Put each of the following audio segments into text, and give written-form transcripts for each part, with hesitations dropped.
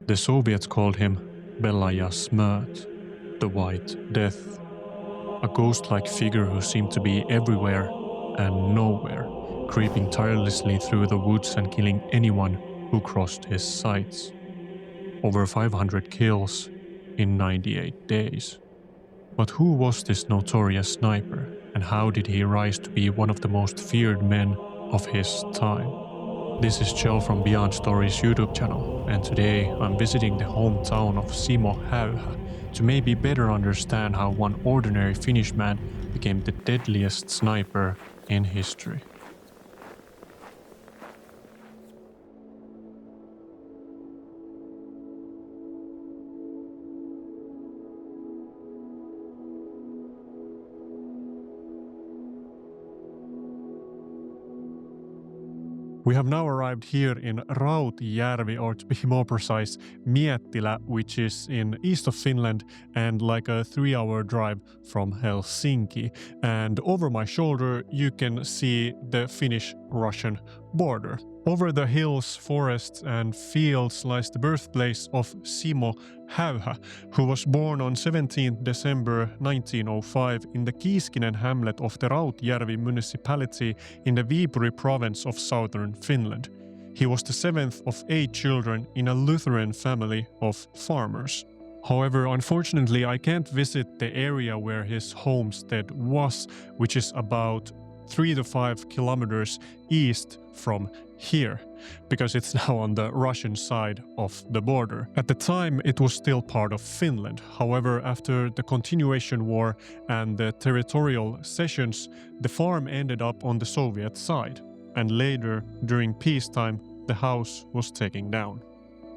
The Soviets called him Belaya Smert, the White Death, a ghost-like figure who seemed to be everywhere and nowhere, creeping tirelessly through the woods and killing anyone who crossed his sights. Over 500 kills in 98 days. But who was this notorious sniper, and how did he rise to be one of the most feared men of his time? This is Chell from Beyond Stories YouTube channel, and today I'm visiting the hometown of Simo Häyhä to maybe better understand how one ordinary Finnish man became the deadliest sniper in history. We have now arrived here in Rautjärvi, or to be more precise, Miettilä, which is in east of Finland and like a 3-hour drive from Helsinki. And over my shoulder you can see the Finnish-Russian border. Over the hills, forests and fields lies the birthplace of Simo Häyhä, who was born on 17th December 1905 in the Kiiskinen hamlet of the Rautjärvi municipality in the Viipuri province of southern Finland. He was the 7th of 8 children in a Lutheran family of farmers. However, unfortunately, I can't visit the area where his homestead was, which is about 3 to 5 kilometers east from here, because it's now on the Russian side of the border. At the time, it was still part of Finland. However, after the Continuation War and the territorial cessions, the farm ended up on the Soviet side, and later, during peacetime, the house was taken down.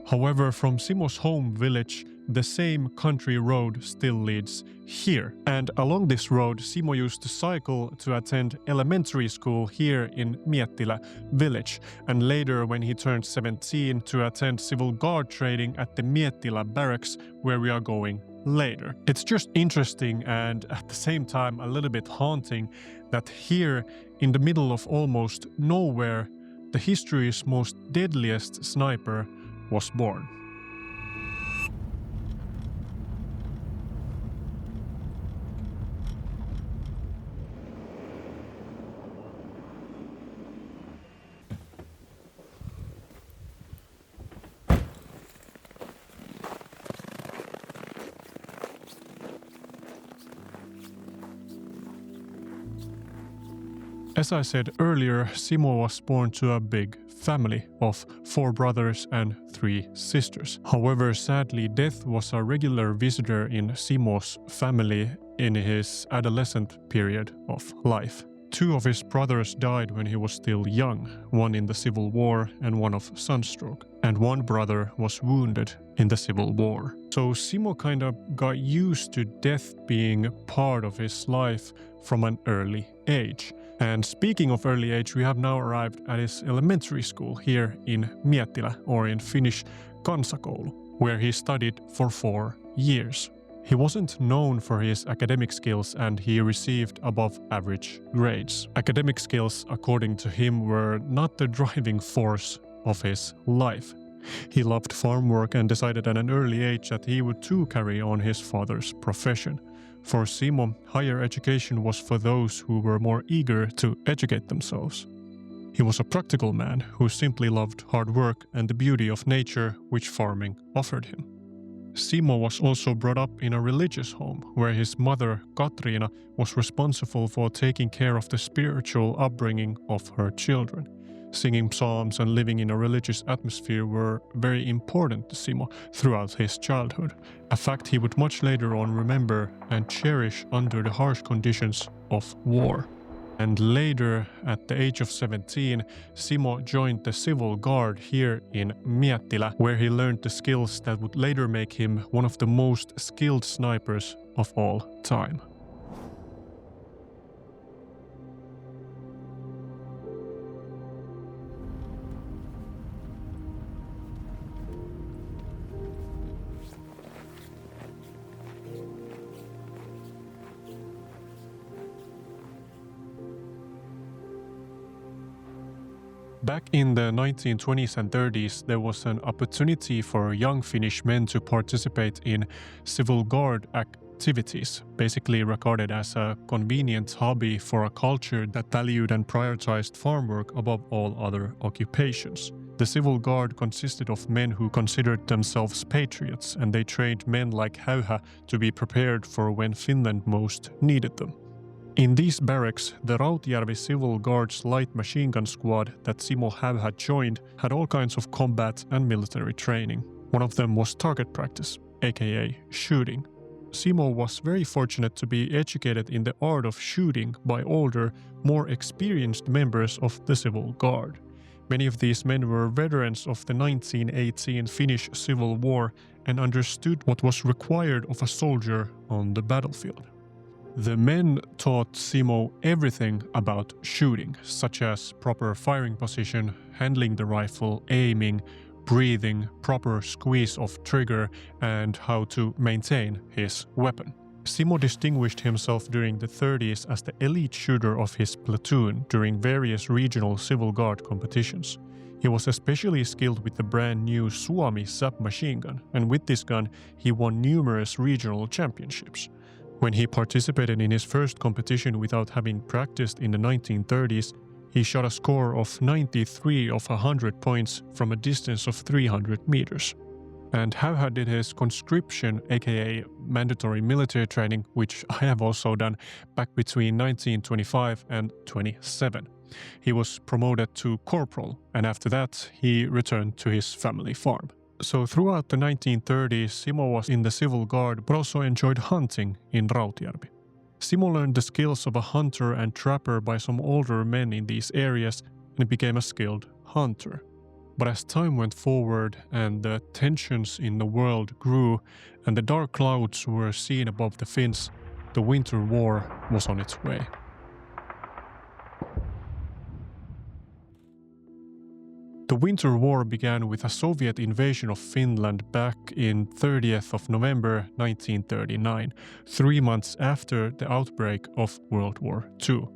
However, from Simo's home village, the same country road still leads here. And along this road, Simo used to cycle to attend elementary school here in Miettilä village, and later when he turned 17 to attend civil guard training at the Miettilä barracks, where we are going later. It's just interesting and at the same time a little bit haunting that here in the middle of almost nowhere, the history's most deadliest sniper was born. As I said earlier, Simo was born to a big family of 4 brothers and 3 sisters. However, sadly, death was a regular visitor in Simo's family in his adolescent period of life. 2 of his brothers died when he was still young, one in the Civil War and one of sunstroke, and one brother was wounded in the Civil War. So Simo kind of got used to death being part of his life from an early age. And speaking of early age, we have now arrived at his elementary school here in Miettilä, or in Finnish, Kansakoulu, where he studied for 4 years. He wasn't known for his academic skills and he received above average grades. Academic skills, according to him, were not the driving force of his life. He loved farm work and decided at an early age that he would too carry on his father's profession. For Simo, higher education was for those who were more eager to educate themselves. He was a practical man who simply loved hard work and the beauty of nature which farming offered him. Simo was also brought up in a religious home, where his mother, Katriina, was responsible for taking care of the spiritual upbringing of her children. Singing psalms and living in a religious atmosphere were very important to Simo throughout his childhood, a fact he would much later on remember and cherish under the harsh conditions of war. And later, at the age of 17, Simo joined the civil guard here in Miettilä, where he learned the skills that would later make him one of the most skilled snipers of all time. Back in the 1920s and 30s, there was an opportunity for young Finnish men to participate in civil guard activities, basically regarded as a convenient hobby for a culture that valued and prioritized farm work above all other occupations. The civil guard consisted of men who considered themselves patriots, and they trained men like Häyhä to be prepared for when Finland most needed them. In these barracks, the Rautjärvi Civil Guards light machine gun squad that Simo Häyhä joined had all kinds of combat and military training. One of them was target practice, aka shooting. Simo was very fortunate to be educated in the art of shooting by older, more experienced members of the Civil Guard. Many of these men were veterans of the 1918 Finnish Civil War and understood what was required of a soldier on the battlefield. The men taught Simo everything about shooting, such as proper firing position, handling the rifle, aiming, breathing, proper squeeze of trigger, and how to maintain his weapon. Simo distinguished himself during the 30s as the elite shooter of his platoon during various regional civil guard competitions. He was especially skilled with the brand new Suomi submachine gun, and with this gun he won numerous regional championships. When he participated in his first competition without having practiced in the 1930s, he shot a score of 93 of 100 points from a distance of 300 meters. And Häyhä did his conscription, aka mandatory military training, which I have also done, back between 1925 and 27. He was promoted to corporal, and after that he returned to his family farm. So throughout the 1930s, Simo was in the civil guard but also enjoyed hunting in Rautjärvi. Simo learned the skills of a hunter and trapper by some older men in these areas and became a skilled hunter. But as time went forward and the tensions in the world grew and the dark clouds were seen above the Finns, the Winter War was on its way. The Winter War began with a Soviet invasion of Finland back in 30th of November 1939, 3 months after the outbreak of World War II.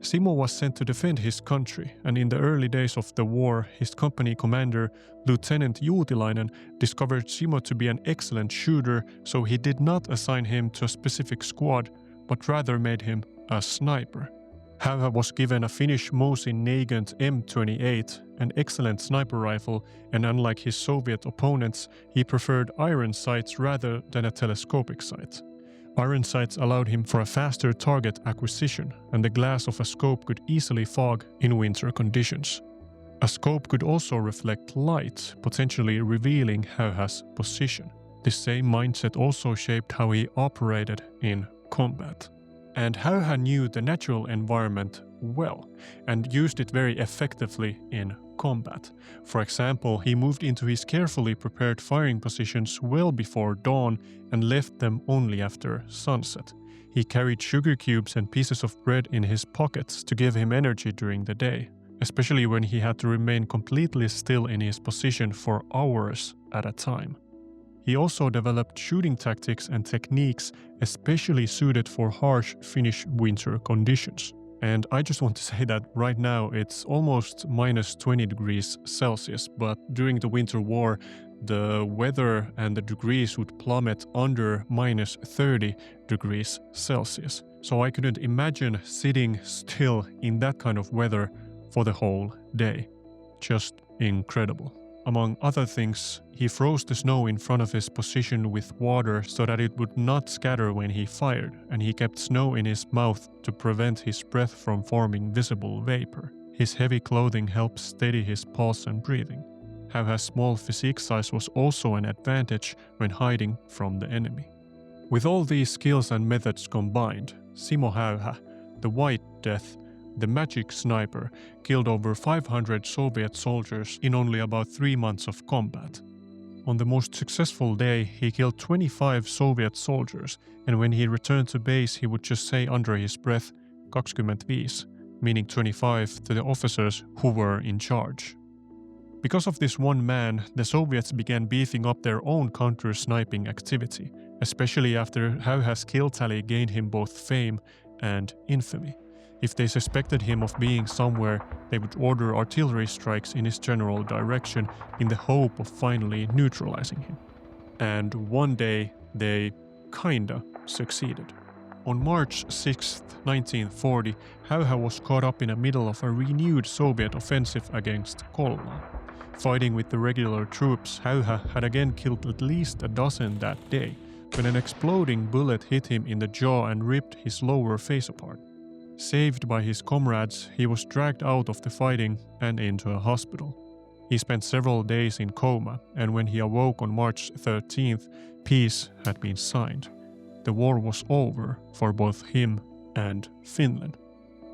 Simo was sent to defend his country, and in the early days of the war, his company commander, Lieutenant Juutilainen, discovered Simo to be an excellent shooter, so he did not assign him to a specific squad, but rather made him a sniper. Häyhä was given a Finnish Mosin Nagant M28, an excellent sniper rifle, and unlike his Soviet opponents, he preferred iron sights rather than a telescopic sight. Iron sights allowed him for a faster target acquisition, and the glass of a scope could easily fog in winter conditions. A scope could also reflect light, potentially revealing Häyhä's position. This same mindset also shaped how he operated in combat. And Häyhä knew the natural environment well and used it very effectively in combat. For example, he moved into his carefully prepared firing positions well before dawn and left them only after sunset. He carried sugar cubes and pieces of bread in his pockets to give him energy during the day, especially when he had to remain completely still in his position for hours at a time. He also developed shooting tactics and techniques especially suited for harsh Finnish winter conditions. And I just want to say that right now it's almost minus 20 degrees Celsius, but during the Winter War, the weather and the degrees would plummet under minus 30 degrees Celsius. So I couldn't imagine sitting still in that kind of weather for the whole day. Just incredible. Among other things, he froze the snow in front of his position with water so that it would not scatter when he fired, and he kept snow in his mouth to prevent his breath from forming visible vapor. His heavy clothing helped steady his pulse and breathing. Häyhä's small physique size was also an advantage when hiding from the enemy. With all these skills and methods combined, Simo Häyhä, the White Death, the magic sniper, killed over 500 Soviet soldiers in only about 3 months of combat. On the most successful day, he killed 25 Soviet soldiers, and when he returned to base, he would just say under his breath, 25, meaning 25 to the officers who were in charge. Because of this one man, the Soviets began beefing up their own counter-sniping activity, especially after Häyhä's kill tally gained him both fame and infamy. If they suspected him of being somewhere, they would order artillery strikes in his general direction in the hope of finally neutralizing him. And one day, they kinda succeeded. On March 6, 1940, Häyhä was caught up in the middle of a renewed Soviet offensive against Kolla. Fighting with the regular troops, Häyhä had again killed at least a dozen that day, when an exploding bullet hit him in the jaw and ripped his lower face apart. Saved by his comrades, he was dragged out of the fighting and into a hospital. He spent several days in coma, and when he awoke on March 13th, peace had been signed. The war was over for both him and Finland.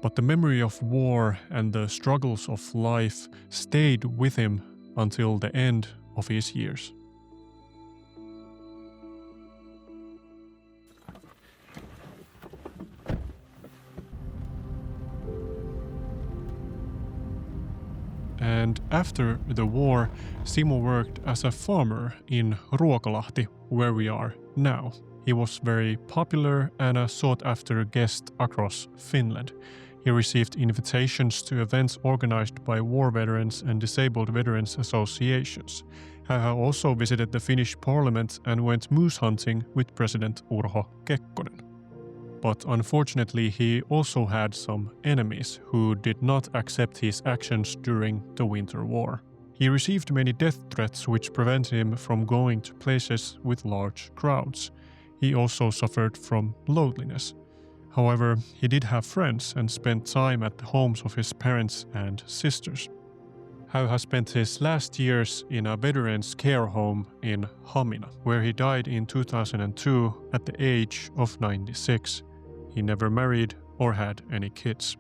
But the memory of war and the struggles of life stayed with him until the end of his years. And after the war, Simo worked as a farmer in Ruokolahti, where we are now. He was very popular and a sought-after guest across Finland. He received invitations to events organized by war veterans and disabled veterans associations. Häyhä also visited the Finnish parliament and went moose hunting with President Urho Kekkonen. But unfortunately, he also had some enemies who did not accept his actions during the Winter War. He received many death threats which prevented him from going to places with large crowds. He also suffered from loneliness. However, he did have friends and spent time at the homes of his parents and sisters. Häyhä spent his last years in a veterans care home in Hamina, where he died in 2002 at the age of 96. He never married or had any kids.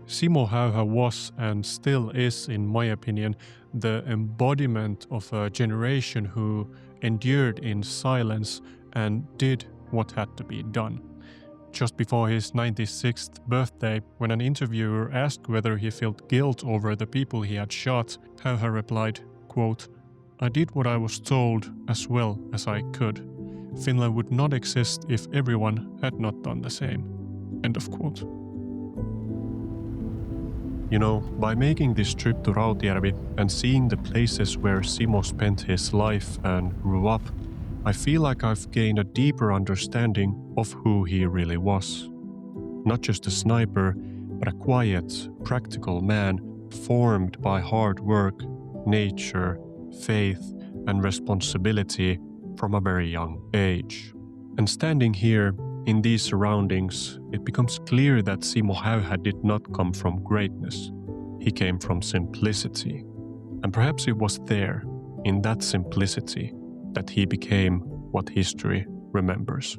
Simo Häyhä was and still is, in my opinion, the embodiment of a generation who endured in silence and did what had to be done. Just before his 96th birthday, when an interviewer asked whether he felt guilt over the people he had shot, Häyhä replied, quote, "I did what I was told as well as I could. Finland would not exist if everyone had not done the same." End of quote. You know, by making this trip to Rautjärvi and seeing the places where Simo spent his life and grew up, I feel like I've gained a deeper understanding of who he really was. Not just a sniper, but a quiet, practical man formed by hard work, nature, faith, and responsibility from a very young age. And standing here in these surroundings, it becomes clear that Simo Häyhä did not come from greatness. He came from simplicity. And perhaps it was there, in that simplicity, that he became what history remembers.